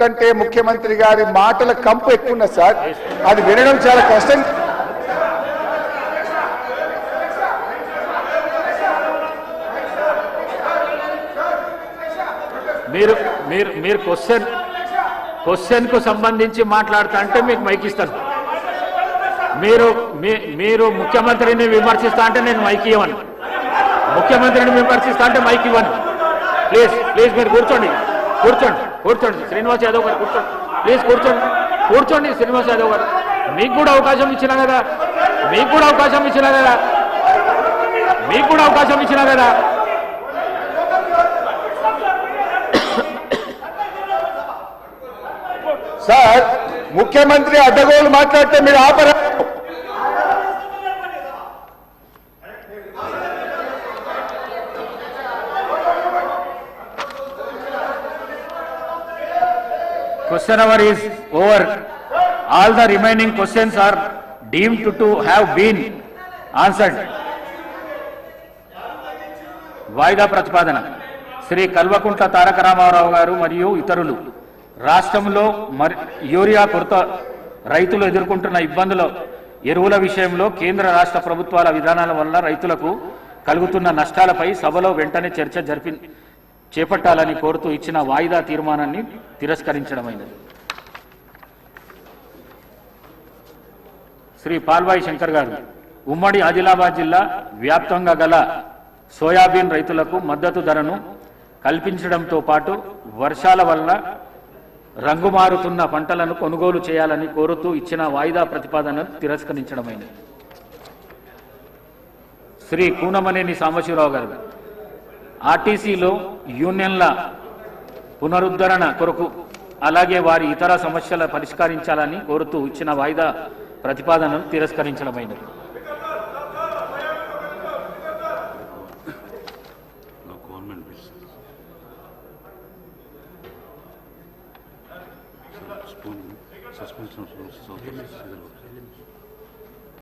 కంటే ముఖ్యమంత్రి గారి మాటల కంపు ఎక్కువ ఉన్నది సార్. అది వినడం చాలా కష్టం. మీరు క్వశ్చన్ కు సంబంధించి మాట్లాడుతా అంటే మీకు మైక్ ఇస్తాను. మీరు ముఖ్యమంత్రిని విమర్శిస్తా అంటే నేను మైక్ ఇవ్వను. ముఖ్యమంత్రిని విమర్శిస్తా అంటే మైక్ ఇవ్వను. ప్లీజ్ మీరు కూర్చోండి శ్రీనివాస్ యాదవ్ గారు కూర్చోండి. ప్లీజ్ కూర్చోండి శ్రీనివాస్ యాదవ్ గారు. మీకు కూడా అవకాశం ఇచ్చినా కదా. సార్ ముఖ్యమంత్రి అడ్డగోలు మాట్లాడితే మీరు ఆపరా? Question hour is over. All the remaining questions are deemed to have been answered. వాయిదా ప్రతిపాదన. శ్రీ కల్వకుంట్ల తారక రామారావు గారు మరియు ఇతరులు రాష్ట్రంలో యూరియా కొరత, రైతులు ఎదుర్కొంటున్న ఇబ్బందుల, ఎరువుల విషయంలో కేంద్ర రాష్ట్ర ప్రభుత్వాల విధానాల వల్ల రైతులకు కలుగుతున్న నష్టాలపై సభలో వెంటనే చర్చ చేపట్టాలని కోరుతూ ఇచ్చిన వాయిదా తీర్మానాన్ని తిరస్కరించడమైనది. శ్రీ పాల్వాయి శంకర్ గారు ఉమ్మడి ఆదిలాబాద్ జిల్లా వ్యాప్తంగా గల సోయాబీన్ రైతులకు మద్దతు ధరను కల్పించడంతో పాటు వర్షాల వల్ల రంగుమారుతున్న పంటలను కొనుగోలు చేయాలని కోరుతూ ఇచ్చిన వాయిదా ప్రతిపాదనను తిరస్కరించడమైనది. శ్రీ కూనమనేని సాంబశివరావు గారు ఆర్టీసీలో యూనియన్ల పునరుద్ధరణ కొరకు అలాగే వారి ఇతర సమస్యల పరిష్కరించాలని కోరుతూ ఇచ్చిన వాయిదా ప్రతిపాదనను తిరస్కరించడమైనది.